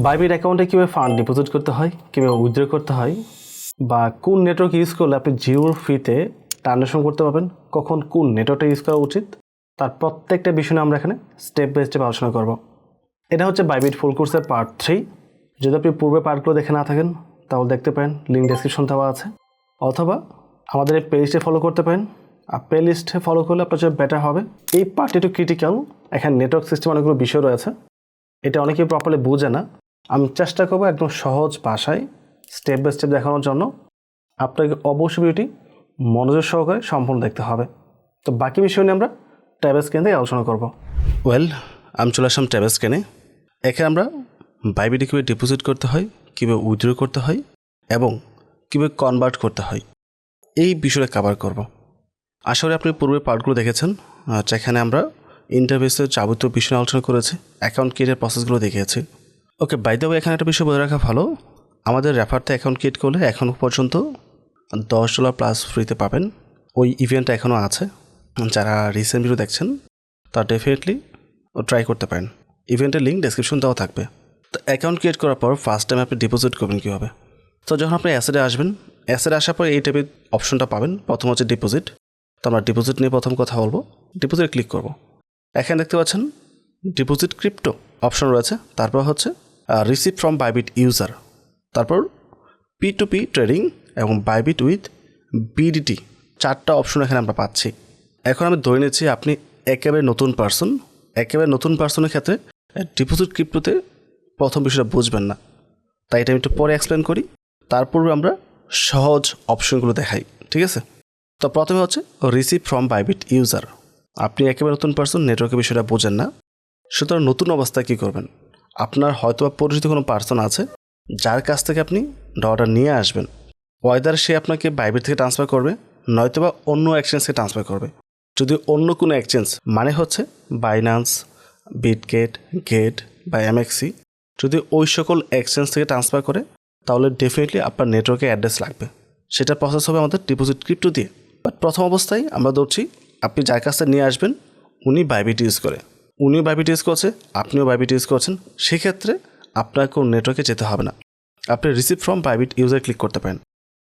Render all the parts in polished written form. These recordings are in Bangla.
বাইবিট অ্যাকাউন্টে কীভাবে ফান্ড ডিপোজিট করতে হয়, কীভাবে উইথড্র করতে হয়, বা কোন নেটওয়ার্ক ইউজ করলে আপনি জিরো ফিতে ট্রানজাকশন করতে পারবেন, কখন কোন নেটওয়ার্কটা ইউজ করা উচিত, তার প্রত্যেকটা বিষয় নিয়ে আমরা এখানে স্টেপ বাই স্টেপ আলোচনা করব। এটা হচ্ছে বাইবিট ফুল কোর্সের পার্ট 3। যদি আপনি পূর্বে পার্টগুলো দেখে না থাকেন তাহলে দেখতে পারেন, লিঙ্ক ডেসক্রিপশন দেওয়া আছে, অথবা আমাদের এই প্লেলিস্টে ফলো করতে পারেন। আর প্লেলিস্টে ফলো করলে আপনার জন্য বেটার হবে। এই পার্টটি একটু ক্রিটিক্যাল, এখানে নেটওয়ার্ক সিস্টেম অনেকগুলো বিষয় রয়েছে, এটা অনেকেই প্রপারলি বোঝে না। আমি চেষ্টা করবো একদম সহজ ভাষায় স্টেপ বাই স্টেপ দেখানোর জন্য। আপনাকে অবশ্যই ভিডিওটি মনোযোগ সহকারে সম্পূর্ণ দেখতে হবে। তো বাকি বিষয় নিয়ে আমরা ট্যাব স্ক্যান থেকে আলোচনা করব। আমি চলে আসলাম ট্যাব স্ক্যানে। এখানে আমরা বাইবিটে কীভাবে ডিপোজিট করতে হয়, কীভাবে উইথড্র করতে হয় এবং কীভাবে কনভার্ট করতে হয়, এই বিষয়টা কভার করব। আশা করি আপনি পূর্বে পার্টগুলো দেখেছেন, যেখানে আমরা ইন্টারফেসের যাবতীয় বিষয় আলোচনা করেছি, অ্যাকাউন্ট ক্রিয়েটের প্রসেসগুলো দেখিয়েছি। ওকে, বাই দ্য ওয়ে এখানে একটা বিষয় বলে রাখা ভালো, আমাদের রেফারতে অ্যাকাউন্ট ক্রিয়েট করলে এখন পর্যন্ত $10 প্লাস ফ্রিতে পাবেন। ওই ইভেন্টটা এখনও আছে, যারা রিসেন্ট ভিডিও দেখছেন তারা ডেফিনেটলি ট্রাই করতে পারেন। ইভেন্টের লিঙ্ক ডেসক্রিপশন দেওয়া থাকবে। তো অ্যাকাউন্ট ক্রিয়েট করার পর ফার্স্ট টাইম আপনি ডিপোজিট করবেন কীভাবে। তো যখন আপনি অ্যাসেটে আসবেন, অ্যাসেটে আসার পর এই টাইপের অপশনটা পাবেন। প্রথম হচ্ছে ডিপোজিট। তো আমরা ডিপোজিট নিয়ে প্রথম কথা বলবো। ডিপোজিট ক্লিক করব। এখানে দেখতে পাচ্ছেন ডিপোজিট ক্রিপ্টো অপশন রয়েছে, তারপর হচ্ছে রিসিভ ফ্রম বাইবিট ইউজার, তারপর P2P ট্রেডিং এবং বাইবিট উইথ বিডিটি, 4টা অপশন এখানে আমরা পাচ্ছি। এখন আমি ধরে নিচ্ছি আপনি একেবারে নতুন পার্সন। একেবারে নতুন পার্সনের ক্ষেত্রে ডিপোজিট ক্রিপ্টোতে প্রথম বিষয়টা বুঝবেন না, তাই এটা আমি একটু পরে এক্সপ্লেন করি। তারপর আমরা সহজ অপশনগুলো দেখাই, ঠিক আছে? তো প্রথমে হচ্ছে রিসিভ ফ্রম বাইবিট ইউজার। আপনি একেবারে নতুন পার্সন, নেটওয়ার্কের বিষয়টা বোঝেন না, সুতরাং নতুন অবস্থায় কী করবেন, আপনার হয়তো পরিচিত কোনো পার্সন আছে যার কাছ থেকে আপনি ডলারটা নিয়ে আসবেন। ওয়েদার সে আপনাকে বাইবিট থেকে ট্রান্সফার করবে, নয়তোবা অন্য এক্সচেঞ্জ থেকে ট্রান্সফার করবে। যদি অন্য কোনো এক্সচেঞ্জ মানে হচ্ছে বাইন্যান্স, বিটগেট, গেট বা এমএক্সি, যদি ওই সকল এক্সচেঞ্জ থেকে ট্রান্সফার করে তাহলে ডেফিনেটলি আপনার নেটওয়ার্কে অ্যাড্রেস লাগবে। সেটা প্রসেস হবে আমাদের ডিপোজিট ক্রিপ্টো দিয়ে। বাট প্রথম অবস্থায় আমরা ধরছি আপনি যার কাছ থেকে নিয়ে আসবেন উনি বাইবিট ইউজ করে, উনিও বাইবিট ইউজ করছে, আপনিও বাইবিট ইউজ করছেন, সেক্ষেত্রে আপনার কোনো নেটওয়ার্কে যেতে হবে না। আপনি receive from Bybit user click করতে পারেন।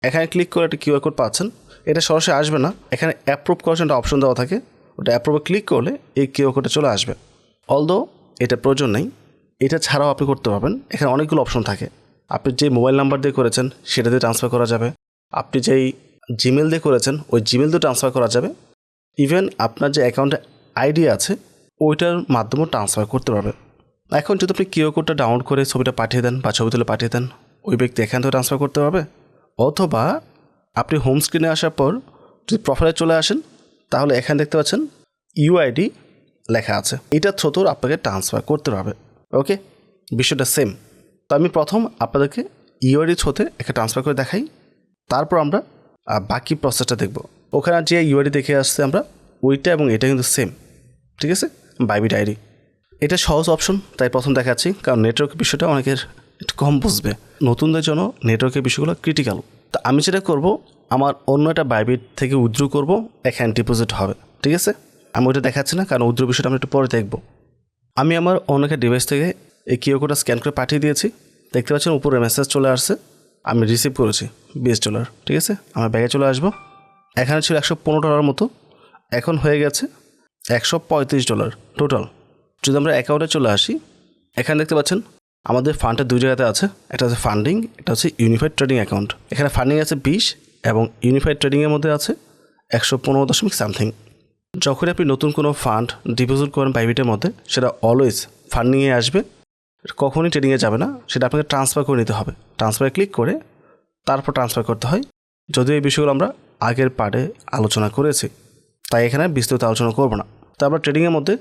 এখানে ক্লিক করে একটা কিউআর কোড পাচ্ছেন, এটা সরাসরি আসবে না, এখানে অ্যাপ্রুভ করার জন্য একটা অপশন দেওয়া থাকে, ওটা অ্যাপ্রুভে ক্লিক করলে এই কিউআর কোডটা চলে আসবে। অলদো এটা প্রয়োজন নেই, এটা ছাড়াও আপনি করতে পারবেন। এখানে অনেকগুলো অপশন থাকে। আপনি যে মোবাইল নাম্বার দিয়ে করেছেন সেটা দিয়ে ট্রান্সফার করা যাবে, আপনি যেই জিমেল দিয়ে করেছেন ওই জিমেল দিয়ে ট্রান্সফার করা যাবে, ইভেন আপনার যে অ্যাকাউন্টে আইডি আছে ওইটার মাধ্যমেও ট্রান্সফার করতে পারবে। এখন যদি আপনি কিউআর কোডটা ডাউনলোড করে ছবিটা পাঠিয়ে দেন বা ছবি তুলে পাঠিয়ে দেন, ওই ব্যক্তি এখান থেকে ট্রান্সফার করতে পারবে। অথবা আপনি হোম স্ক্রিনে আসার পর যদি প্রোফাইলে চলে আসেন তাহলে এখানে দেখতে পাচ্ছেন ইউআইডি লেখা আছে, এইটার থ্রুতেও আপনাকে ট্রান্সফার করতে পারবে। ওকে, বিষয়টা সেম। তো আমি প্রথম আপনাদেরকে ইউআইডি থ্রুতে একটা ট্রান্সফার করে দেখাই, তারপর আমরা বাকি প্রসেসটা দেখব। ওখানে যে ইউআইডি দেখে আসছে আমরা ওইটা এবং এটা কিন্তু সেম, ঠিক আছে? বাইবিট আইডি এটা সহজ অপশন, তাই প্রথম দেখাচ্ছি, কারণ নেটওয়ার্কের বিষয়টা অনেকের একটু কম বুঝবে। নতুনদের জন্য নেটওয়ার্কের বিষয়গুলো ক্রিটিক্যাল। তো আমি যেটা করব, আমার অন্য একটা বাইবিট থেকে উইথড্র করব, এখানে ডিপোজিট হবে, ঠিক আছে? আমি ওইটা দেখাচ্ছি না, কারণ উইথড্র বিষয়টা আমি একটু পরে দেখব। আমি আমার অন্য একটা ডিভাইস থেকে এই কিউআর কোডটা স্ক্যান করে পাঠিয়ে দিয়েছি, দেখতে পাচ্ছেন উপরে মেসেজ চলে আসছে, আমি রিসিভ করেছি $20, ঠিক আছে? আমার ব্যাগে চলে আসবো। এখানে ছিল $115 মতো, এখন হয়ে গেছে $135 টোটাল। যদি আমরা অ্যাকাউন্টে চলে আসি, এখানে দেখতে পাচ্ছেন আমাদের ফান্ডটা দুই জায়গাতে আছে, একটা হচ্ছে ফান্ডিং, এটা হচ্ছে ইউনিফাইড ট্রেডিং অ্যাকাউন্ট। এখানে ফান্ডিং আছে 20 এবং ইউনিফাইড ট্রেডিংয়ের মধ্যে আছে 115.something। যখনই আপনি নতুন কোনো ফান্ড ডিপোজিট করেন বাইবিটের মধ্যে, সেটা অলওয়েজ ফান্ডিংয়ে আসবে, কখনই ট্রেডিংয়ে যাবে না, সেটা আপনাকে ট্রান্সফার করে নিতে হবে। ট্রান্সফারে ক্লিক করে তারপর ট্রান্সফার করতে হয়। যদিও এই বিষয়গুলো আমরা আগের পার্টে আলোচনা করেছি, তাই এখানে বিস্তারিত আলোচনা করব না। তো আমরা ট্রেডিংয়ের মধ্যে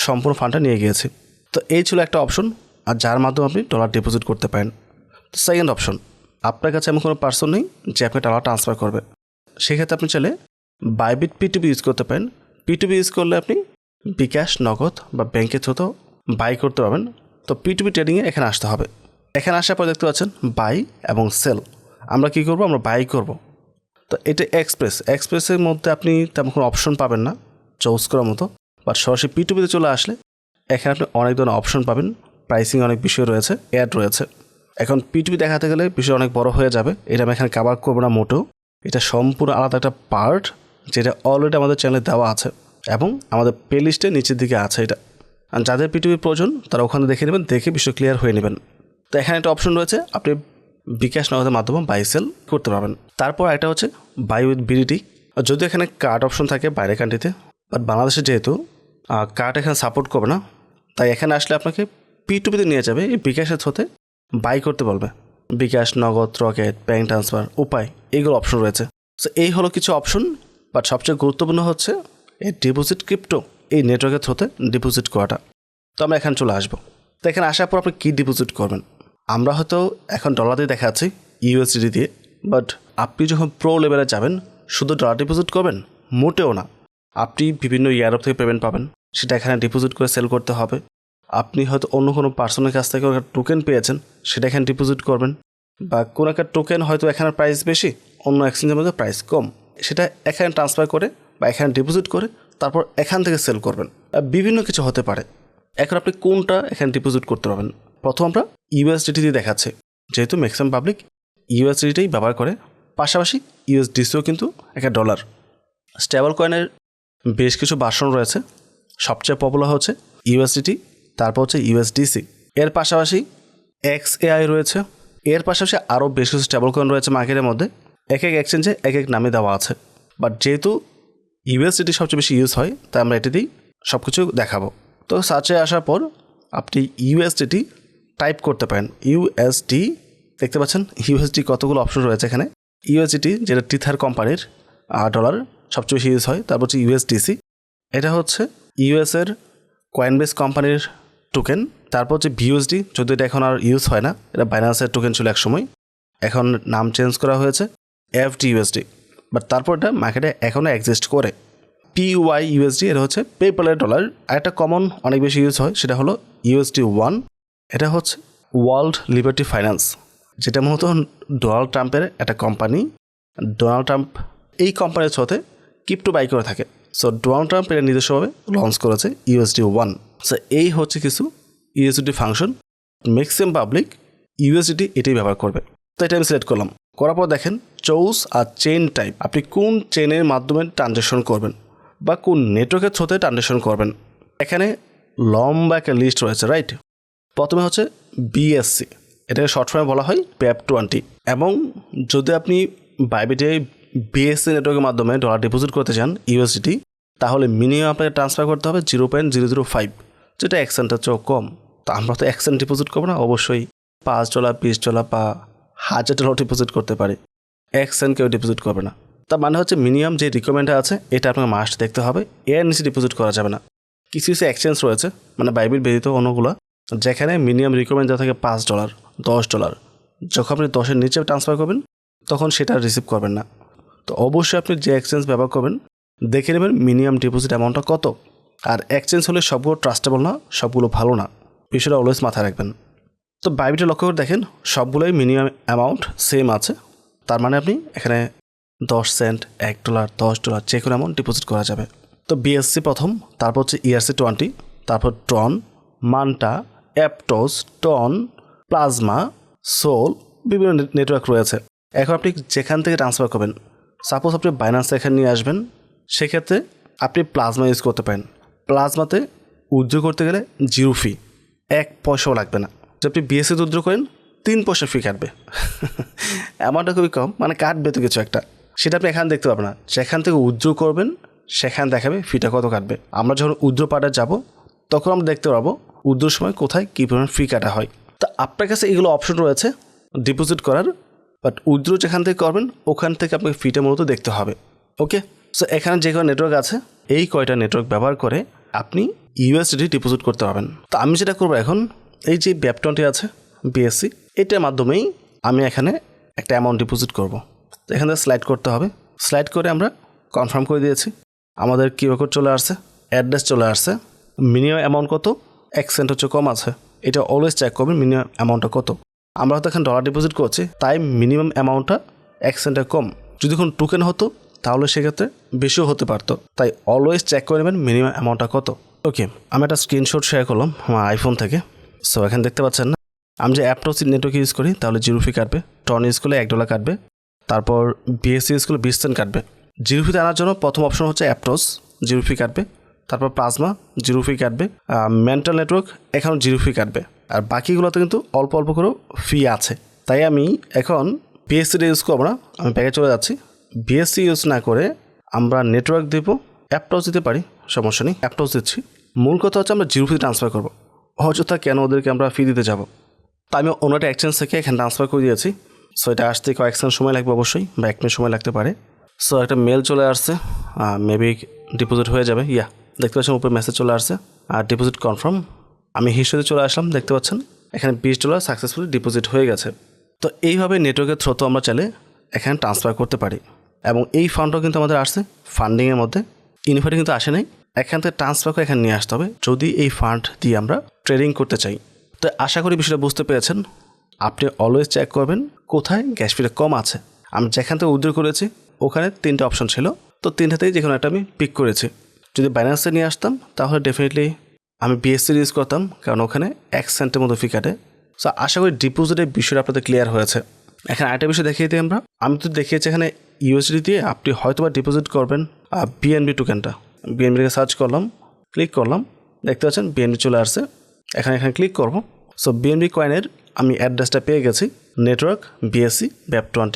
সম্পূর্ণ ফান্ডটা নিয়ে গিয়েছি। তো এই ছিল একটা অপশন, আর যার মাধ্যমে আপনি ডলার ডিপোজিট করতে পারেন। তো সেকেন্ড অপশন, আপনার কাছে এমন কোনো পার্সন নেই যে আপনি ডলার ট্রান্সফার করবে, সেক্ষেত্রে আপনি চাইলে বাইবিট P2P ইউজ করতে পারেন। P2P ইউজ করলে আপনি বিকাশ, নগদ বা ব্যাংকের থ্রুতেও বাই করতে পারবেন। তো P2P ট্রেডিংয়ে এখানে আসতে হবে। এখানে আসার পর দেখতে পাচ্ছেন বাই এবং সেল। আমরা কী করব, আমরা বাই করব। তো এটা এক্সপ্রেসের মধ্যে আপনি তেমন কোনো অপশন পাবেন না চুজ করার মতো, বাট সরাসরি P2P চলে আসলে এখানে আপনি অনেক ধরনের অপশন পাবেন। প্রাইসিং অনেক বিষয় রয়েছে, অ্যাড রয়েছে। এখন P2P দেখাতে গেলে বিষয় অনেক বড় হয়ে যাবে, এটা আমি এখানে কভার করবো না মোটেও। এটা সম্পূর্ণ আলাদা একটা পার্ট, যেটা অলরেডি আমাদের চ্যানেলে দেওয়া আছে এবং আমাদের প্লে লিস্টে নিচের দিকে আছে এটা। আর যাদের P2P প্রয়োজন তারা ওখানে দেখে নেবেন, দেখে বিষয় ক্লিয়ার হয়ে নেবেন। তো এখানে একটা অপশন রয়েছে, আপনি বিকাশ নগদের মাধ্যমে বাই সেল করতে পারবেন। তারপর একটা হচ্ছে বাই উইথ BDT। যদিও এখানে কার্ড অপশন থাকে বাইরের কান্ট্রিতে, বাট বাংলাদেশে যেহেতু কার্ড এখানে সাপোর্ট করবে না, তাই এখানে আসলে আপনাকে P2P-তে নিয়ে যাবে, এই বিকাশের থ্রুতে বাই করতে বলবে। বিকাশ, নগদ, রকেট, ব্যাঙ্ক ট্রান্সফার, উপায়, এইগুলো অপশন রয়েছে। সো এই হলো কিছু অপশন, বাট সবচেয়ে গুরুত্বপূর্ণ হচ্ছে এই ডিপোজিট ক্রিপ্টো, এই নেটওয়ার্কের থ্রুতে ডিপোজিট করাটা। তো আমরা এখানে চলে আসবো। তো এখানে আসার পর আপনি কী ডিপোজিট করবেন? আমরা হয়তো এখন ডলার দিয়ে দেখাচ্ছি, USDT দিয়ে, বাট আপনি যখন প্রো লেভেলে যাবেন শুধু ডলার ডিপোজিট করবেন? মোটেও না। আপনি বিভিন্ন ইউরোপ থেকে পেমেন্ট পাবেন, সেটা এখানে ডিপোজিট করে সেল করতে হবে। আপনি হয়তো অন্য কোনো পার্সনের কাছ থেকে টোকেন পেয়েছেন, সেটা এখানে ডিপোজিট করবেন। বা কোনো একটা টোকেন হয়তো এখানে প্রাইস বেশি, অন্য এক্সচেঞ্জের মধ্যে প্রাইস কম, সেটা এখানে ট্রান্সফার করে বা এখানে ডিপোজিট করে তারপর এখান থেকে সেল করবেন। বিভিন্ন কিছু হতে পারে। এখন আপনি কোনটা এখানে ডিপোজিট করতে পারবেন? প্রথম আমরা USDT দিয়ে দেখাচ্ছে, যেহেতু ম্যাক্সিমাম পাবলিক USDT ব্যবহার করে, পাশাপাশি USDCও কিন্তু একটা ডলার। স্টেবল কয়েনের বেশ কিছু ভার্সন রয়েছে, সবচেয়ে পপুলার হচ্ছে USDT, তারপর হচ্ছে USDC। এর পাশাপাশি XAI রয়েছে, এর পাশাপাশি আরও বেশ কিছু স্টেবল কয়েন রয়েছে মার্কেটের মধ্যে। এক এক এক্সচেঞ্জে এক এক নামে দেওয়া আছে, বাট যেহেতু USDT সবচেয়ে বেশি ইউজ হয়, তাই আমরা এটাতেই সব কিছু দেখাবো। তো সার্চে আসার পর আপনি USDT টাইপ করতে পারেন। USD দেখতে পাচ্ছেন, USD কতগুলো অপশন রয়েছে এখানে। USDT যেটা টিথার কোম্পানির ডলার সবচেয়ে বেশি ইউজ হয়। তারপর হচ্ছে USDC, এটা হচ্ছে US-এর কয়েনবেস কোম্পানির টোকেন। তারপর হচ্ছে BUSD, যদি এটা এখন আর ইউজ হয় না, এটা বাইন্যান্সের টোকেন ছিল একসময়, এখন নাম চেঞ্জ করা হয়েছে FTUSD, বাট তারপর এটা মার্কেটে এখনও এক্সিস্ট করে। PYUSD, এটা হচ্ছে পেপ্যালের ডলার। আর একটা কমন অনেক বেশি ইউজ হয়, সেটা হলো USD1, এটা হচ্ছে ওয়ার্ল্ড লিবার্টি ফাইন্যান্স, যেটা মূলত ডোনাল্ড ট্রাম্পের একটা কোম্পানি। ডোনাল্ড ট্রাম্প এই কোম্পানির সাথে ক্রিপ্টো বাই করে থাকে। সো ডোনাল্ড ট্রাম্প এটা নিজস্বভাবে লঞ্চ করেছে USD1। সো এই হচ্ছে কিছু USDT function. Maximum public USDT এটাই ব্যবহার করবে। তো এটা আমি সিলেক্ট করলাম, করার পর দেখেন চুজ আর চেইন টাইপ, আপনি কোন চেনের মাধ্যমে ট্রানজ্যাকশন করবেন বা কোন নেটওয়ার্কের থ্রুতে ট্রানজ্যাকশন করবেন। এখানে লম্বা একটা লিস্ট রয়েছে, রাইট? প্রথমে হচ্ছে BSC, এটাকে শর্ট ফর্মে বলা হয় BEP20। এবং যদি আপনি বাইবিটে BSC নেটওয়ার্কের মাধ্যমে ডলার ডিপোজিট করতে চান USDT, তাহলে মিনিমাম আপনাকে ট্রান্সফার করতে হবে 0.005, যেটা $1 চেয়েও কম। তো আমরা তো $1 ডিপোজিট করবো না, অবশ্যই $5, $20 বা $1000 ডিপোজিট করতে পারি। $1 কেউ ডিপোজিট করবে না। তার মানে হচ্ছে মিনিমাম যে রিকমেন্ডটা আছে এটা আপনাকে মাস্ট দেখতে হবে, এর নিচে ডিপোজিট করা যাবে না। কিছু কিছু এক্সচেঞ্জ রয়েছে, মানে বাইবিল ব্যতীত অন্যগুলো, যেখানে মিনিমাম রিকমেন্ড যা থাকে $5, $10। যখন আপনি 10-এর নিচে ট্রান্সফার করবেন তখন সেটা রিসিভ করবেন না। তো অবশ্যই আপনি যে এক্সচেঞ্জ ব্যবহার করবেন দেখে নেবেন মিনিমাম ডিপোজিট অ্যামাউন্টটা কত। আর এক্সচেঞ্জ হলে সবগুলো ট্রাস্টেবল না, সবগুলো ভালো না, বিষয়টা অলওয়েজ মাথায় রাখবেন। তো বাইবিটে লক্ষ্য করে দেখেন সবগুলোই মিনিমাম অ্যামাউন্ট সেম আছে। তার মানে আপনি এখানে 10 সেন্ট, $1, $10 যে কোনো অ্যামাউন্ট ডিপোজিট করা যাবে। তো BSC প্রথম, তারপর হচ্ছে ERC20, তারপর ট্রন, মান্টা, অ্যাপটোস, টন, প্লাজমা, সোল, বিভিন্ন নেটওয়ার্ক রয়েছে। এখন আপনি যেখান থেকে ট্রান্সফার করবেন, সাপোজ আপনি বাইন্যান্স এখানে নিয়ে আসবেন, সেক্ষেত্রে আপনি প্লাজমা ইউজ করতে পারেন। প্লাজমাতে উইথড্র করতে গেলে 0 ফি, 1 পয়সাও লাগবে না। যদি আপনি BSC-তে উইথড্র করেন 3 পয়সা ফি কাটবে। অ্যামাউন্টটা খুবই কম, মানে কাটবে তো কিছু একটা, সেটা আপনি এখানে দেখতে পাবেন না। যেখান থেকে উইথড্র করবেন সেখানে দেখাবে ফিটা কত কাটবে। আমরা যখন উইথড্র পার্টে যাব তখন আমরা দেখতে পারবো উইথড্রোর সময় কোথায় কী পরিমাণ ফি কাটা হয়। তো আপনার কাছে এগুলো অপশন রয়েছে ডিপোজিট করার, বাট উইথড্রো যেখান থেকে করবেন ওখান থেকে আপনাকে ফিটা মূলত দেখতে হবে। ওকে, সো এখানে যে কয়টা নেটওয়ার্ক আছে এই কয়টা নেটওয়ার্ক ব্যবহার করে আপনি USDT ডিপোজিট করতে পারবেন। তো আমি যেটা করবো এখন, এই যে BEP20 আছে BSC, এটার মাধ্যমেই আমি এখানে একটা অ্যামাউন্ট ডিপোজিট করব। তো এখানে স্লাইড করতে হবে, স্লাইড করে আমরা কনফার্ম করে দিয়েছি। আমাদের কিউআর কোড চলে আসছে, অ্যাড্রেস চলে আসছে। মিনিমাম অ্যামাউন্ট কত? $1 হচ্ছে কম আছে, এটা অলওয়েজ চেক করবেন মিনিমাম অ্যামাউন্টটা কত। আমরা হয়তো এখানে ডলার ডিপোজিট করছি, তাই মিনিমাম অ্যামাউন্টটা $1 কম। যদি কোনো টোকেন হতো তাহলে সেক্ষেত্রে বেশিও হতে পারতো, তাই অলওয়েজ চেক করে নেবেন মিনিমাম অ্যামাউন্টটা কত। ওকে, আমি একটা স্ক্রিনশট শেয়ার করলাম আমার আইফোন থেকে। সো এখানে দেখতে পাচ্ছেন না, আমি যে অ্যাপটোস নেটওয়ার্ক ইউজ করি তাহলে 0 ফি কাটবে, টন ইউজ করলে $1 কাটবে, তারপর বিএসসি ইউজ করলে 20 সেন্ট কাটবে। 0 ফিতে আনার জন্য প্রথম অপশন হচ্ছে অ্যাপটোস, 0 ফি কাটবে, তারপর প্লাজমা 0 ফি কাটবে, মেন্টাল নেটওয়ার্ক এখানেও 0 ফি কাটবে, আর বাকিগুলোতে কিন্তু অল্প অল্প করে ফি আছে। তাই আমি এখন বিএসসিটা ইউজ করবো না, আমি প্যাকে চলে যাচ্ছি। বিএসসি ইউজ না করে আমরা নেটওয়ার্ক দেব, অ্যাপটোস দিতে পারি, সমস্যা নেই, অ্যাপটোস দিচ্ছি। মূল কথা হচ্ছে আমরা 0 ফি ট্রান্সফার করবো, অযথা কেন ওদেরকে আমরা ফি দিতে যাব। তাই আমি অন্য একটা এক্সচেঞ্জ থেকে এখানে ট্রান্সফার করে দিয়েছি। সো এটা আসতে কয়েক সেকেন্ড সময় লাগবে অবশ্যই, বা 1 মিনিট সময় লাগতে পারে। সো একটা মেল চলে আসছে, মেবি ডিপোজিট হয়ে যাবে। দেখতে পাচ্ছেন উপরে মেসেজ চলে আসছে, আর ডিপোজিট কনফার্ম। আমি হিস্ট্রিতে চলে আসলাম, দেখতে পাচ্ছেন এখানে $20 সাকসেসফুলি ডিপোজিট হয়ে গেছে। তো এইভাবে নেটওয়ার্কের থ্রুতে আমরা চাইলে এখানে ট্রান্সফার করতে পারি, এবং এই ফান্ডটাও কিন্তু আমাদের আসছে ফান্ডিংয়ের মধ্যে, ইউনিফাইটে কিন্তু আসে নাই। এখান থেকে ট্রান্সফার করে এখানে নিয়ে আসতে হবে যদি এই ফান্ড দিয়ে আমরা ট্রেডিং করতে চাই। তো আশা করি বিষয়টা বুঝতে পেরেছেন। আপনি অলওয়েজ চেক করবেন কোথায় গ্যাস ফিটা কম আছে। আমি যেখান থেকে উইথড্র করেছি ওখানে 3টে অপশন ছিল, তো 3টাতেই যে কোনো একটা আমি পিক করেছি। যদি বাইন্যান্সে নিয়ে আসতাম তাহলে ডেফিনেটলি আমি বিএসসি ইউজ করতাম, কারণ ওখানে 1 সেন্টের মতো ফি কাটে। সো আশা করি ডিপোজিটের বিষয়টা আপনাদের ক্লিয়ার হয়েছে। এখানে আরেকটা বিষয় দেখিয়ে দিই আমরা, আমি তো দেখিয়েছি এখানে ইউএসডি দিয়ে আপনি হয়তোবা ডিপোজিট করবেন বিএনবি টোকেনটা। বিএনবিকে সার্চ করলাম, ক্লিক করলাম, দেখতে পাচ্ছেন বিএনবি চলে আসছে। এখানে ক্লিক করব। সো বিএনবি কয়েনের আমি অ্যাড্রেসটা পেয়ে গেছি, নেটওয়ার্ক বিএসসি BEP20।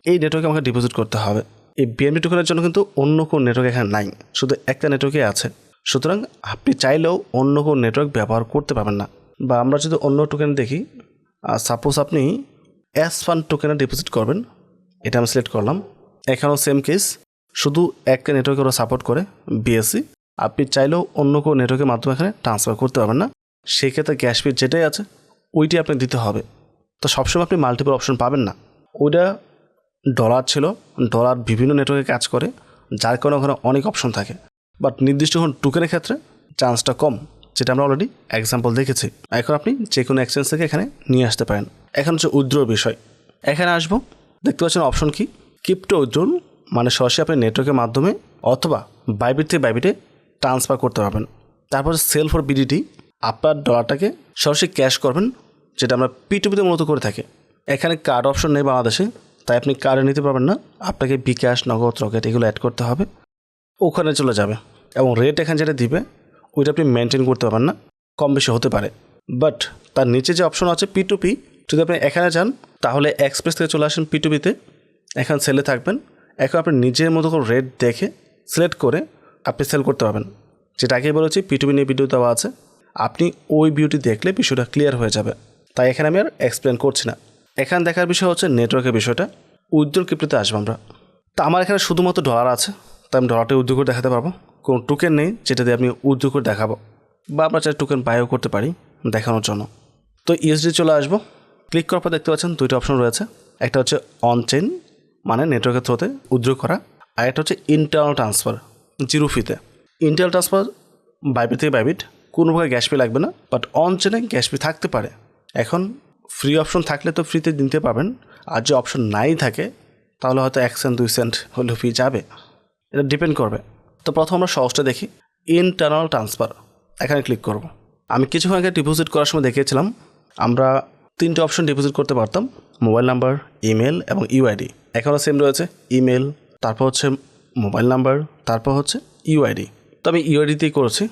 এই নেটওয়ার্কে আমাকে ডিপোজিট করতে হবে। এই বিএনবি টোকেনের জন্য কিন্তু অন্য কোনো নেটওয়ার্ক এখানে নাই, শুধু একটা নেটওয়ার্কই আছে। সুতরাং আপনি চাইলেও অন্য কোনো নেটওয়ার্ক ব্যবহার করতে পারবেন না। বা আমরা যদি অন্য টোকেন দেখি, সাপোজ আপনি এস ফান্ড টোকেনে ডিপোজিট করবেন, এটা আমি সিলেক্ট করলাম। এখানেও সেম কেস, শুধু একটা নেটওয়ার্কে ওরা সাপোর্ট করে বিএসসি। আপনি চাইলেও অন্য কোনো নেটওয়ার্কের মাধ্যমে এখানে ট্রান্সফার করতে পারবেন না। সেক্ষেত্রে গ্যাস ফি যেটাই আছে ওইটি আপনি দিতে হবে। তো সবসময় আপনি মাল্টিপল অপশন পাবেন না। ওইটা ডলার ছিল, ডলার বিভিন্ন নেটওয়ার্কে কাজ করে, যার কারণে ওখানে অনেক অপশন থাকে। বাট নির্দিষ্ট কোনো টোকেনের ক্ষেত্রে চান্সটা কম, যেটা আমরা অলরেডি এক্সাম্পল দেখেছি। এখন আপনি যে কোনো এক্সচেঞ্জ থেকে এখানে নিয়ে আসতে পারেন। এখন হচ্ছে উইথড্রর বিষয়। এখানে আসবো, দেখতে পাচ্ছেন অপশন কি, ক্রিপ্টো উইথড্রল, মানে সরাসরি আপনি নেটওয়ার্কের মাধ্যমে অথবা বাইবিট থেকে বাইবিটে ট্রান্সফার করতে পারবেন। তারপর সেল ফর বিডিটি, আপনার ডলারটাকে সরাসরি ক্যাশ করবেন, যেটা আমরা P2P মূলত করে থাকি। এখানে কার্ড অপশন নেই বাংলাদেশে, তাই আপনি কার্ডে নিতে পারবেন না। আপনাকে বিকাশ, নগদ, রকেট এগুলো অ্যাড করতে হবে, ওখানে চলে যাবে। এবং রেট এখানে যেটা দিবে ওইটা আপনি মেনটেন করতে পারবেন না, কম বেশি হতে পারে। বাট তার নিচে যে অপশন আছে P2P, যদি আপনি এখানে যান তাহলে এক্সপ্রেস থেকে চলে আসেন P2P-তে, এখানে সেলে থাকবেন। এখন আপনি নিজের মতো করে রেট দেখে সিলেক্ট করে আপনি সেল করতে পারবেন। যেটা আগেই বলেছি P2P নিয়ে ভিডিও দেওয়া আছে, আপনি ওই ভিডিওটি দেখলে বিষয়টা ক্লিয়ার হয়ে যাবে। তাই এখানে আমি আর এক্সপ্লেন করছি না। এখানে দেখার বিষয় হচ্ছে নেটওয়ার্কের বিষয়টা। উইথড্রল ক্রিপ্টোতে আসবো আমরা। তো আমার এখানে শুধুমাত্র ডলার আছে, তাই আমি ডলারটা উইথড্র করে দেখাতে পারবো। কোনো টোকেন নেই যেটা দিয়ে আমি উইথড্র করে দেখাবো, বা আমরা চাই টোকেন বাইও করতে পারি দেখানোর জন্য। তো ইউএসডি চলে আসবো, ক্লিক করার পর দেখতে পাচ্ছেন 2টা অপশন রয়েছে। একটা হচ্ছে অন চেইন, মানে নেটওয়ার্কের থ্রুতে উইথড্র করা, আর একটা হচ্ছে ইন্টারনাল ট্রান্সফার 0 ফিতে। ইন্টারনাল ট্রান্সফার বাইবিট থেকে বাইবিট, কোনো প্রকার গ্যাস ফি লাগবে না, বাট অন চেনে গ্যাস ফি থাকতে পারে। এখন ফ্রি অপশন থাকলে তো ফ্রিতে দিতে পারবেন, আর যে অপশন নাই থাকে তাহলে হয়তো 1 সেন্ট 2 সেন্ট হলেও ফি যাবে, এটা ডিপেন্ড করবে। তো প্রথম আমরা সহজটা দেখি, ইন্টারনাল ট্রান্সফার, এখানে ক্লিক করব। আমি কিছুক্ষণ আগে ডিপোজিট করার সময় দেখিয়েছিলাম আমরা 3টে অপশন ডিপোজিট করতে পারতাম, মোবাইল নাম্বার, ইমেল এবং ইউআইডি। এখনও সেম রয়েছে, ইমেল, তারপর হচ্ছে মোবাইল নাম্বার, তারপর হচ্ছে ইউআইডি। তো আমি ইউআইডিতেই করেছি।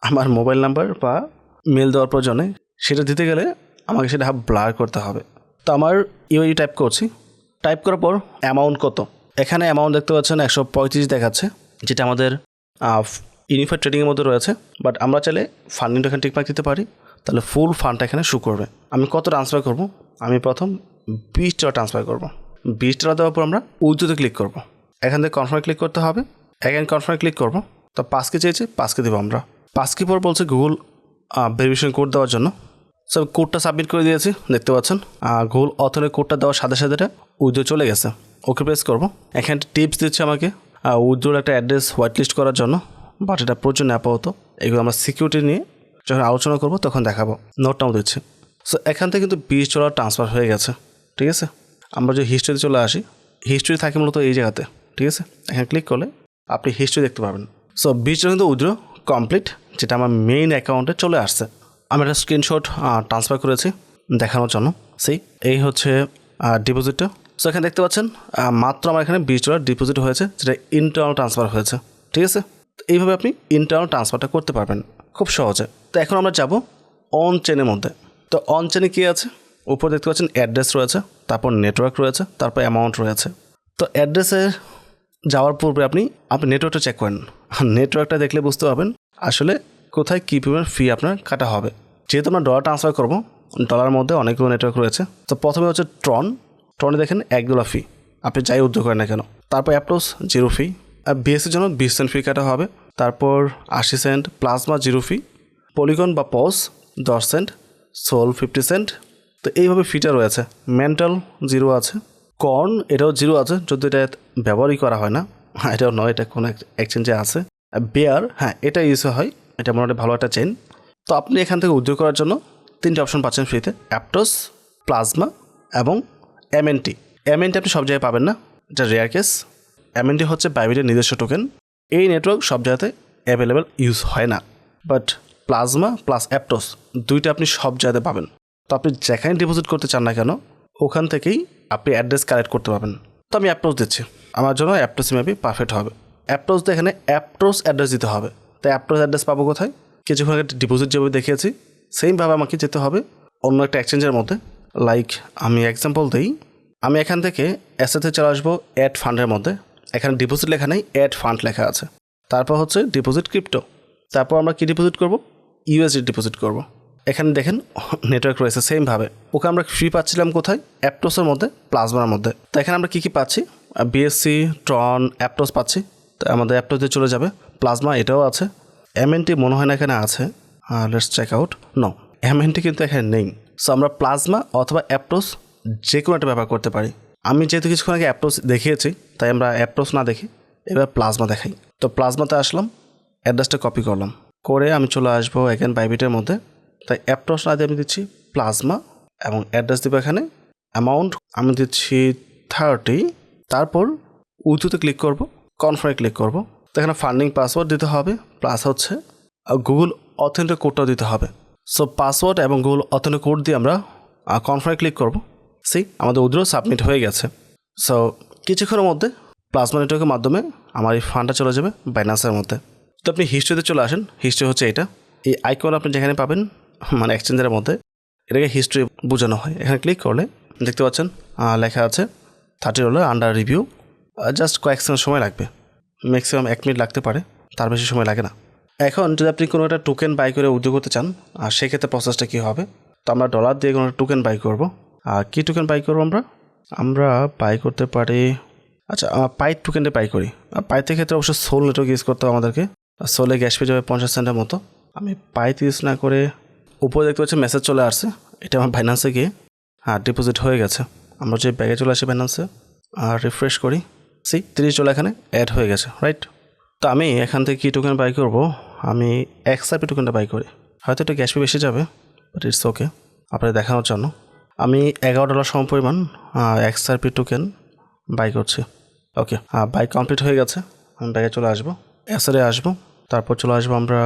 আমার মোবাইল নাম্বার বা মেল দেওয়ার প্রয়োজনে সেটা দিতে গেলে আমাকে সেটা ব্লার করতে হবে। তো আমার ইউআইডি টাইপ করছি, টাইপ করার পর অ্যামাউন্ট কত, এখানে অ্যামাউন্ট দেখতে পাচ্ছেন 135 দেখাচ্ছে, যেটা আমাদের ইউনিফাইড ট্রেডিংয়ের মধ্যে রয়েছে। বাট আমরা চাইলে ফান্ডিংটা এখানে টিকমার্ক দিতে পারি, তাহলে ফুল ফান্ডটা এখানে শো করবে। আমি কত ট্রান্সফার করব, আমি প্রথম $20 ট্রান্সফার করব। $20 দেওয়ার পর আমরা উইথড্রোতে ক্লিক করব। এখান থেকে কনফার্ম ক্লিক করতে হবে, এখানে কনফার্ম ক্লিক করব। তো 5K চেয়েছে, 5K দেবো আমরা। 5K পর বলছে গুগল ভেরিফিকেশন কোড দেওয়ার জন্য। সব কোডটা সাবমিট করে দিয়েছি, দেখতে পাচ্ছেন গুগল অথরের কোডটা দেওয়ার সাথে সাথে উইথড্রো চলে গেছে। ওকে প্রেস করব। এখানে টিপস দিচ্ছে আমাকে উইথড্রোর একটা অ্যাড্রেস হোয়াইট লিস্ট করার জন্য, বাট এটা প্রয়োজন আপাতত। এগুলো আমরা সিকিউরিটি নিয়ে যখন আলোচনা করব তখন দেখাবো। নোটটাও দিচ্ছি। সো এখান থেকে কিন্তু $20 ট্রান্সফার হয়ে গেছে, ঠিক আছে। আমরা যদি হিস্ট্রিতে চলে আসি, হিস্ট্রি থাকে মূলত এই জায়গাতে, ঠিক আছে। এখানে ক্লিক করলে আপনি হিস্ট্রি দেখতে পাবেন। সো $20 কিন্তু উইথড্রো কমপ্লিট, যেটা আমার মেইন অ্যাকাউন্টে চলে আসছে। আমি একটা স্ক্রিনশট ট্রান্সফার করেছি দেখানোর জন্য। এই হচ্ছে ডিপোজিটটা। সো এখানে দেখতে পাচ্ছেন মাত্র আমার এখানে $20 ডিপোজিট হয়েছে, যেটা ইন্টারনাল ট্রান্সফার হয়েছে। ঠিক আছে, তো এইভাবে আপনি ইন্টারনাল ট্রান্সফারটা করতে পারবেন খুব সহজে। তো এখন আমরা যাব অন চেনের মধ্যে। তো অন চেনে কী আছে, উপর দেখতে পাচ্ছেন অ্যাড্রেস রয়েছে, তারপর নেটওয়ার্ক রয়েছে, তারপর অ্যামাউন্ট রয়েছে। তো অ্যাড্রেসে যাওয়ার পূর্বে আপনি নেটওয়ার্কটা চেক করেন। নেটওয়ার্কটা দেখলে বুঝতে পারবেন আসলে কোথায় কী পরিমাণ ফি আপনার কাটা হবে। যেহেতু আমরা ডলার ট্রান্সফার করবো, ডলারের মধ্যে অনেকগুলো নেটওয়ার্ক রয়েছে। তো প্রথমে হচ্ছে ট্রনে দেখেন $1 ফি, আপনি যাই উদ্যোগ করেন না কেন। তারপর অ্যাপ্টোস 0 ফি, আর বিএসসির জন্য 20 সেন্ট ফি কাটা হবে। তারপর 80 সেন্ট, প্লাজমা 0 ফি, পলিগন বা পস 10 সেন্ট, সোল 50 সেন্ট। তো এইভাবে ফিটা রয়েছে। মেন্টাল 0 আছে, কর্ন এটাও 0 আছে, যদি এটা ব্যবহারই করা হয় না, এটাও নয়, এটা কোনো এক্সচেঞ্জে আছে। বেয়ার, হ্যাঁ এটা ইউজ হয়, এটা মোটামুটি ভালো একটা চেন। তো আপনি এখান থেকে উদ্যোগ করার জন্য 3টে অপশন পাচ্ছেন ফ্রিতে, অ্যাপটোস, প্লাজমা এবং এমএনটি। এমএনটি আপনি সব জায়গায় পাবেন না, এটা রেয়ার কেস। এমএনটি হচ্ছে বাইবিটের নিজস্ব টোকেন। এই নেটওয়ার্ক সব জায়গাতে অ্যাভেলেবেল ইউজ হয় না, বাট প্লাজমা প্লাস অ্যাপটোস দুইটা আপনি সব জায়গাতে পাবেন। তো আপনি যেখানে ডিপোজিট করতে চান না কেন, ওখান থেকেই আপনি অ্যাড্রেস কালেক্ট করতে পারবেন। তো আমি অ্যাপটোস দিচ্ছি, আমার জন্য অ্যাপটোস মেবি পারফেক্ট হবে। অ্যাপটোস দিয়ে এখানে অ্যাপটোস অ্যাড্রেস দিতে হবে। তো অ্যাপটোস অ্যাড্রেস পাবো কোথায়? কিছুক্ষণ আগে ডিপোজিট যেভাবে দেখিয়েছি সেমভাবে আমাকে যেতে হবে অন্য একটা এক্সচেঞ্জের মধ্যে। লাইক আমি এক্সাম্পল দিই, আমি এখান থেকে অ্যাসেটে চলে আসবো অ্যাড ফান্ডের মধ্যে। এখানে ডিপোজিট লেখা নেই, অ্যাড ফান্ড লেখা আছে। তারপর হচ্ছে ডিপোজিট ক্রিপ্টো। তারপর আমরা কি ডিপোজিট করব? ইউএসডি ডিপোজিট করব। এখানে দেখেন নেটওয়ার্ক রয়েছে সেমভাবে। ওকে আমরা ফ্রি পাচ্ছিলাম কোথায়? অ্যাপটোসের মধ্যে, প্লাজমার মধ্যে। তো এখানে আমরা কী পাচ্ছি? বিএসসি, ট্রন, অ্যাপটোস পাচ্ছি। তো আমাদের অ্যাপটোসে চলে যাবে। প্লাজমা এটাও আছে। এমএনটি মনে হয় না এখানে আছে, let's check out. No, MNT কিন্তু এখানে নেই। সো আমরা প্লাজমা অথবা অ্যাপটোস যে কোনো একটা ব্যবহার করতে পারি। আমি যেহেতু কিছুক্ষণ আগে অ্যাপটোস দেখিয়েছি, তাই আমরা অ্যাপটোস না দেখি এবার প্লাজমা দেখাই। তো প্লাজমাতে আসলাম, অ্যাড্রেসটা কপি করলাম, করে আমি চলে আসবো এখানে বাইবিটের মধ্যে। তাই অ্যাপটোস না দিয়ে আমি দিচ্ছি প্লাজমা এবং অ্যাড্রেস দেবো এখানে। অ্যামাউন্ট আমি দিচ্ছি 30। তারপর উইথতে ক্লিক করব, কনফার্মে ক্লিক করব। তো এখানে ফান্ডিং পাসওয়ার্ড দিতে হবে, প্লাস হচ্ছে গুগল অথেন্টিক কোডটাও দিতে হবে। সো পাসওয়ার্ড এবং গুগল অথেন্টিক কোড দিয়ে আমরা কনফার্মে ক্লিক করব। আমাদের উইথড্র সাবমিট হয়ে গেছে। সো কিছুক্ষণের মধ্যে প্লাজমা নেটওয়ার্কের মাধ্যমে আমার এই ফান্ডটা চলে যাবে বাইন্যান্সের মধ্যে। তো আপনি হিস্ট্রিতে চলে আসেন। হিস্ট্রি হচ্ছে এটা, এই আইকন আপনি যেখানে পাবেন মানে এক্সচেঞ্জের মধ্যে, এটাকে হিস্ট্রি বোঝানো হয়। এখানে ক্লিক করলে দেখতে পাচ্ছেন লেখা আছে $30 আন্ডার রিভিউ। জাস্ট কয়েক সেকেন্ড সময় লাগবে, ম্যাক্সিমাম 1 মিনিট লাগতে পারে, তার বেশি সময় লাগে না। এখন যদি আপনি কোনো একটা টোকেন বাই করে উদ্যোগ করতে চান, আর সেক্ষেত্রে প্রসেসটা কী হবে? তো আমরা ডলার দিয়ে কোনো টোকেন বাই করব। আর কী টোকেন বাই করবো? আমরা বাই করতে পারি, আচ্ছা পাই টোকেনটা বাই করি। পাইতে ক্ষেত্রে অবশ্যই সোল নেটওয়ার্ক ইউজ করতে হবে আমাদেরকে। সোলে গ্যাস পেয়ে যাবে 50 সেন্টের মতো। আমি পাইতে ইউজ না করে, উপরে দেখতে পাচ্ছি মেসেজ চলে আসছে, এটা আমার বাইন্যান্সে গিয়ে ডিপোজিট হয়ে গেছে। আমরা যে ব্যাগে চলে আসি বাইন্যান্সে, আর রিফ্রেশ করি, $30 এখানে অ্যাড হয়ে গেছে, রাইট? তো আমি এখান থেকে কী টোকেন বাই করব? আমি XRP টোকেনটা বাই করি। হয়তো এটা গ্যাস পে বেশি যাবে, বাট ইটস ওকে, আপনাদের দেখানোর জন্য। আমি $11 সম পরিমাণ XRP টোকেন বাই করছি। ওকে, বাই কমপ্লিট হয়ে গেছে। আমি ব্যাগে চলে আসবো, অ্যাসেটে আসবো, তারপর চলে আসবো আমরা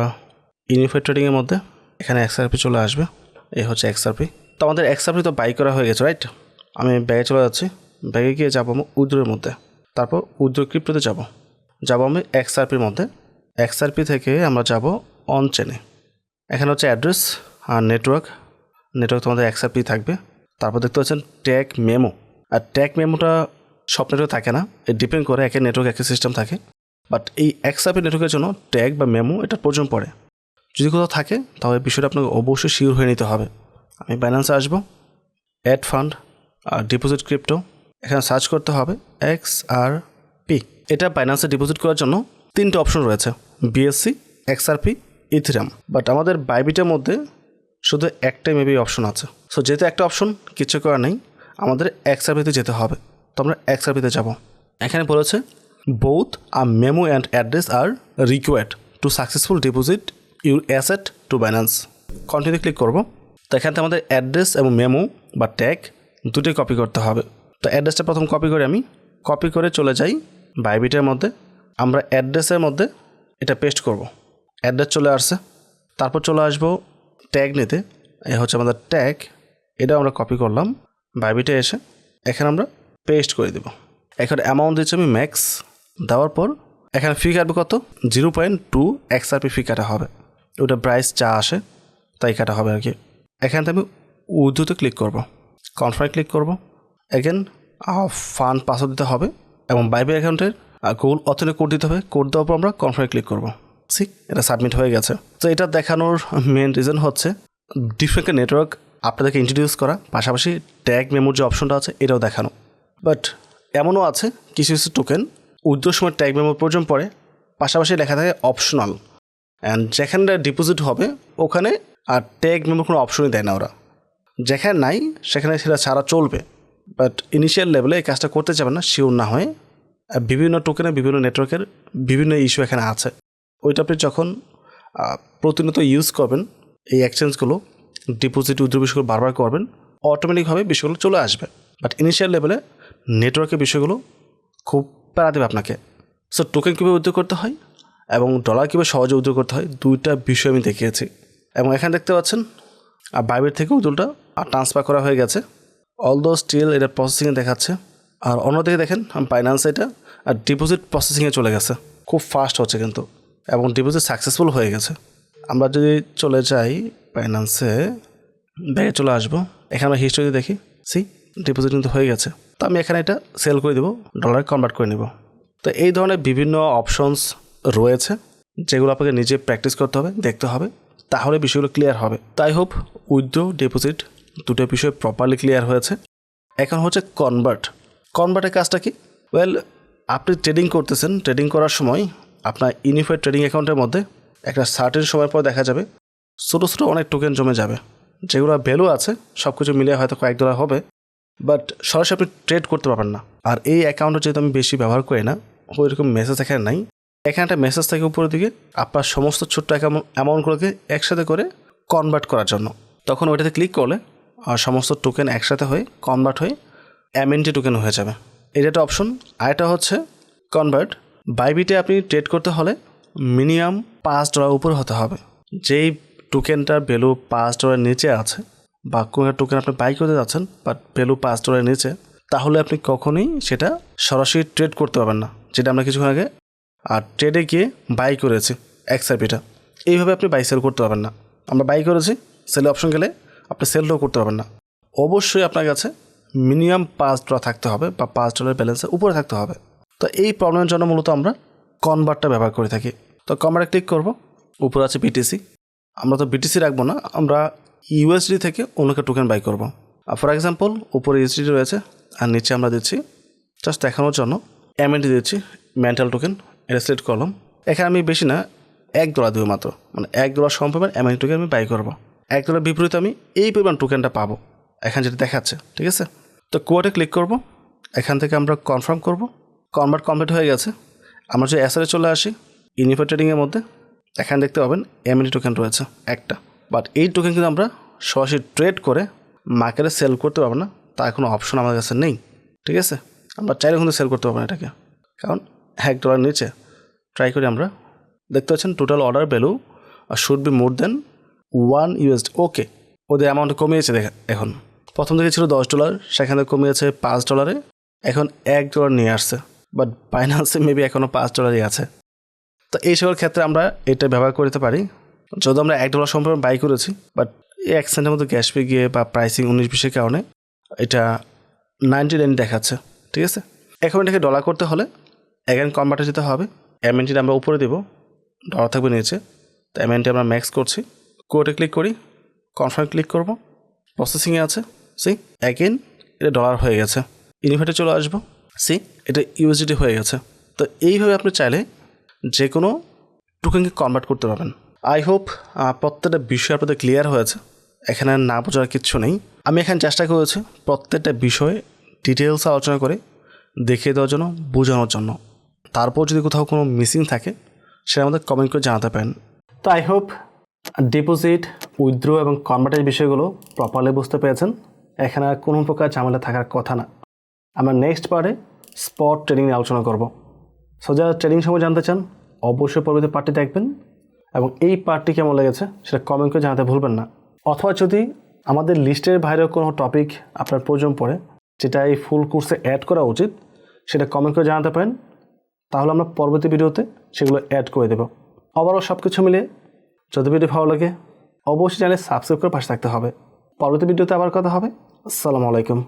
ইউনিফাইড ট্রেডিংয়ের মধ্যে। এখানে XRP চলে আসবে, এই হচ্ছে XRP। তো আমাদের XRP তো বাই করা হয়ে গেছে, রাইট? আমি ব্যাগে চলে যাচ্ছি, ব্যাগে গিয়ে যাবো আমি উইথড্রোর মধ্যে, তারপর উইথড্রো ক্রিপ্টোতে যাবো আমি XRPর মধ্যে। XRP থেকে আমরা যাব অন চেনে। এখানে হচ্ছে অ্যাড্রেস আর নেটওয়ার্ক তোমাদের XRP থাকবে। তারপর দেখতে পাচ্ছেন ট্যাগ মেমো। আর ট্যাগ মেমোটা সব নেটওয়ার্ক থাকে না, এর ডিপেন্ড করে একের নেটওয়ার্ক একই সিস্টেম থাকে। বাট এই XRP নেটওয়ার্কের জন্য ট্যাগ বা মেমো এটার প্রয়োজন পড়ে। যদি কোথাও থাকে তাহলে বিষয়টা আপনাকে অবশ্যই শিওর হয়ে নিতে হবে। আমি বাইন্যান্সে আসবো, অ্যাড ফান্ড আর ডিপোজিট ক্রিপ্টো, এখানে সার্চ করতে হবে XRP। এটা বাইন্যান্সে ডিপোজিট করার জন্য 3টে অপশন রয়েছে, বিএসসি, XRP, ইথেরিয়াম। বাট আমাদের বাইবিটের মধ্যে শুধু একটাই মেবি অপশন আছে। সো যেহেতু একটা অপশন, কিছু করার নেই, আমাদের XRPতে যেতে হবে। তো আমরা XRPতে যাব। এখানে বলেছে both a memo and address R required to successful deposit your asset two Binance. Continue click করব। তো এখান থেকে আমাদের অ্যাড্রেস এবং মেমো বা ট্যাগ দুটোই কপি করতে হবে। তো অ্যাড্রেসটা প্রথম কপি করে আমি কপি করে চলে যাই বাইবিটের মধ্যে। আমরা অ্যাড্রেসের মধ্যে এটা পেস্ট করব। অ্যাড্রেস চলে আসছে, তারপর চলে আসবো ট্যাগ নিতে, এ হচ্ছে আমাদের ট্যাগ, এটা আমরা কপি করলাম, বাইবিটে এসে এখানে আমরা পেস্ট করে দেব। এখন অ্যামাউন্ট দিচ্ছি আমি ম্যাক্স, দেওয়ার পর এখানে ফি কাটবে কত, 0.2 XRP ফি কাটা হবে, ওটা প্রাইস যা আসে তাই কাটা হবে আর কি। এখান থেকে আমি উইথড্রোতে ক্লিক করব, কনফার্মে ক্লিক করব, এগেন ফান্ড পাসওয়ার্ড দিতে হবে এবং বাইবি অ্যাকাউন্টের গুগল অথেন্টিক কোড দিতে হবে। কোড দেওয়ার পর আমরা কনফার্মে ক্লিক করব। এটা সাবমিট হয়ে গেছে। তো এটা দেখানোর মেন রিজন হচ্ছে ডিফারেন্ট নেটওয়ার্ক আপনাদেরকে ইন্ট্রোডিউস করা, পাশাপাশি ট্যাগ মেমোর যে অপশনটা আছে এটাও দেখানো। বাট এমনও আছে কিছু কিছু টোকেন উইথড্রোর সময় ট্যাগ মেমোর প্রয়োজন পড়ে, পাশাপাশি লেখা থাকে অপশনাল, অ্যান্ড যেখানে ডিপোজিট হবে ওখানে আর ট্যাগ মেমোর কোনো অপশনই দেয় না ওরা, যেখানে নাই সেখানে সেটা ছাড়া চলবে। বাট ইনিশিয়াল লেভেলে এই কাজটা করতে যাবেন না শিওর না হয়, বিভিন্ন টোকেনে বিভিন্ন নেটওয়ার্কের বিভিন্ন ইস্যু এখানে আছে। ওইটা আপনি যখন প্রতিনিয়ত ইউজ করবেন এই এক্সচেঞ্জগুলো, ডিপোজিট উইথড্র বিষয়গুলো বারবার করবেন, অটোমেটিকভাবে বিষয়গুলো চলে আসবে। বাট ইনিশিয়াল লেভেলে নেটওয়ার্কের বিষয়গুলো খুব প্যারা দেবে আপনাকে। সো টোকেন কীভাবে উইথড্র করতে হয় এবং ডলার কীভাবে সহজে উইথড্র করতে হয়, দুইটা বিষয় আমি দেখিয়েছি। এবং এখানে দেখতে পাচ্ছেন বাইবের থেকে উইথড্রটা ট্রান্সফার করা হয়ে গেছে, অলদো স্টিল এটা প্রসেসিংয়ে দেখাচ্ছে। আর অন্যদিকে দেখেন বাইন্যান্সে এটা আর ডিপোজিট প্রসেসিংয়ে চলে গেছে, খুব ফাস্ট হচ্ছে কিন্তু, এবং ডিপোজিট সাকসেসফুল হয়ে গেছে। আমরা যদি চলে যাই বাইন্যান্সে, ব্যাগে চলে আসবো, এখানে আমরা হিস্ট্রি দেখি, ডিপোজিট কিন্তু হয়ে গেছে। তো আমি এখানে এটা সেল করে দেবো, ডলারে কনভার্ট করে নেব। তো এই ধরনের বিভিন্ন অপশনস রয়েছে যেগুলো আপনাকে নিজে প্র্যাকটিস করতে হবে, দেখতে হবে, তাহলে বিষয়গুলো ক্লিয়ার হবে। তাই হোপ উইথড্র ডিপোজিট দুটো বিষয় প্রপারলি ক্লিয়ার হয়েছে। এখন হচ্ছে কনভার্টের কাজটা কি? ওয়েল, আপনি ট্রেডিং করতেছেন, ট্রেডিং করার সময় আপনার ইউনিফাইড ট্রেডিং অ্যাকাউন্টের মধ্যে একটা সার্টেন সময় পর দেখা যাবে ছোটো ছোটো অনেক টোকেন জমে যাবে, যেগুলো ভ্যালু আছে সব কিছু মিলিয়ে হয়তো কয়েক ডলার হবে, বাট সরাসরি আপনি ট্রেড করতে পারবেন না। আর এই অ্যাকাউন্টে যেহেতু আমি বেশি ব্যবহার করি না, ওইরকম মেসেজ এখানে নাই। এখানে একটা মেসেজ থাকে উপরের দিকে আপনার সমস্ত ছোট্ট অ্যামাউন্টগুলোকে একসাথে করে কনভার্ট করার জন্য। তখন ওইটাতে ক্লিক করলে আর সমস্ত টোকেন একসাথে হয়ে কনভার্ট হয়ে MNT টোকেন হয়ে যাবে। এটা একটা অপশন। আর এটা হচ্ছে কনভার্ট। বাইবিটে আপনি ট্রেড করতে হলে মিনিমাম $5 উপরে হতে হবে। যেই টোকেনটার ভ্যালু $5 নিচে আছে বা কোনো টোকেন আপনি বাই করতে যাচ্ছেন বাট ভ্যালু $5 নিচে, তাহলে আপনি কখনোই সেটা সরাসরি ট্রেড করতে পারবেন না, যেটা আমরা কিছুক্ষণ আগে আর ট্রেডে গিয়ে বাই করেছি XRPটা। এইভাবে আপনি বাই সেল করতে পারবেন না। আমরা বাই করেছি, সেল অপশন গেলে আপনি সেলটাও করতে পারবেন না। অবশ্যই আপনার কাছে মিনিমাম $5 থাকতে হবে বা $5 ব্যালেন্সের উপরে থাকতে হবে। তো এই প্রবলেমের জন্য মূলত আমরা কনভার্টটা ব্যবহার করে থাকি। তো কনভার্টে ক্লিক করব, উপরে আছে BTC। আমরা তো BTC রাখবো না, আমরা USD থেকে অন্যকে টোকেন বাই করব। ফর এক্সাম্পল উপরে USD রয়েছে আর নিচে আমরা দিচ্ছি জাস্ট দেখানোর জন্য MNT দিচ্ছি, মেন্টাল টোকেন। এটা সিলেক্ট করলাম। এখানে আমি বেশি না $1 দেবো মাত্র, মানে $1 সম পরিমাণ MNT টোকেন আমি বাই করবো। $1 বিপরীতে আমি এই পরিমাণ টোকেনটা পাবো এখানে যেটা দেখাচ্ছে, ঠিক আছে? তো কোয়ার্টে ক্লিক করব, এখান থেকে আমরা কনফার্ম করব। কনভার্ট কমপ্লিট হয়ে গেছে। আমরা যদি SR চলে আসি, ইউনিফাইড ট্রেডিংয়ের মধ্যে এখানে দেখতে পাবেন MNT টোকেন রয়েছে একটা, বাট এই টোকেন কিন্তু আমরা সরাসরি ট্রেড করে মার্কেটে সেল করতে পারবো না, তার কোনো অপশন আমাদের কাছে নেই, ঠিক আছে? আমরা চাইলে কিন্তু সেল করতে পারবো না এটাকে, কারণ $1 নিচে। ট্রাই করি আমরা, দেখতে পাচ্ছেন total order value should be more than $1। Okay, ওদের অ্যামাউন্ট কমিয়েছে এখন। প্রথম থেকে ছিল $10, সেখানে কমিয়েছে $5, এখন $1 নিয়ে আসছে, বাট বাইন্যান্সে মেবি এখনও $5 আছে। তো এই সকল ক্ষেত্রে আমরা এটা ব্যবহার করতে পারি। যদি আমরা $1 সম্পর্কে বাই করেছি, বাট এই 1 সেন্টের মধ্যে গ্যাস পে গিয়ে বা প্রাইসিং 19-20-এর কারণে এটা 99 দেখাচ্ছে, ঠিক আছে? এখন এটাকে ডলার করতে হলে এখানে কনভার্টে যেতে হবে। MNT আমরা উপরে দেবো, ডলার থাকবে নিচে। তো MNT আমরা ম্যাক্স করছি, কোডে ক্লিক করি, কনফার্ম ক্লিক করব, প্রসেসিংয়ে আছে। অ্যাগেন এটা ডলার হয়ে গেছে। ইউনিফাইডে চলে আসবো, এটা USD হয়ে গেছে। তো এইভাবে আপনি চাইলে যে কোনো টোকেনকে কনভার্ট করতে পারবেন। আই হোপ প্রত্যেকটা বিষয় আপনাদের ক্লিয়ার হয়েছে, এখানে না বোঝার কিচ্ছু নেই। আমি এখানে চেষ্টা করেছি প্রত্যেকটা বিষয়ে ডিটেলস আলোচনা করে দেখিয়ে দেওয়ার জন্য, বোঝানোর জন্য। তারপর যদি কোথাও কোনো মিসিং থাকে সেটা আমাদের কমেন্ট করে জানাতে পারেন। তো আই হোপ ডিপোজিট, উইথড্র এবং কনভার্টের বিষয়গুলো প্রপারলি বুঝতে পেরেছেন। এখানে আর কোনো প্রকার ঝামেলা থাকার কথা না। আমরা নেক্সট পার্টে স্পট ট্রেডিং নিয়ে আলোচনা করব। সো যারা ট্রেডিং সময় জানতে চান অবশ্যই পরবর্তী পার্টটি দেখবেন এবং এই পার্টটি কেমন লেগেছে সেটা কমেন্ট করে জানাতে ভুলবেন না। অথবা যদি আমাদের লিস্টের বাইরেও কোনো টপিক আপনার প্রয়োজন পড়ে যেটা এই ফুল কোর্সে অ্যাড করা উচিত, সেটা কমেন্ট করে জানাতে পারেন। তাহলে আমরা পরবর্তী ভিডিওতে সেগুলো অ্যাড করে দেব। ওভারঅল সব কিছু মিলে যদি ভিডিও ভালো লাগে অবশ্যই চ্যানেল সাবস্ক্রাইব করে পাশে থাকতে হবে। পরবর্তী ভিডিওতে আবার কথা হবে। আসসালামু আলাইকুম।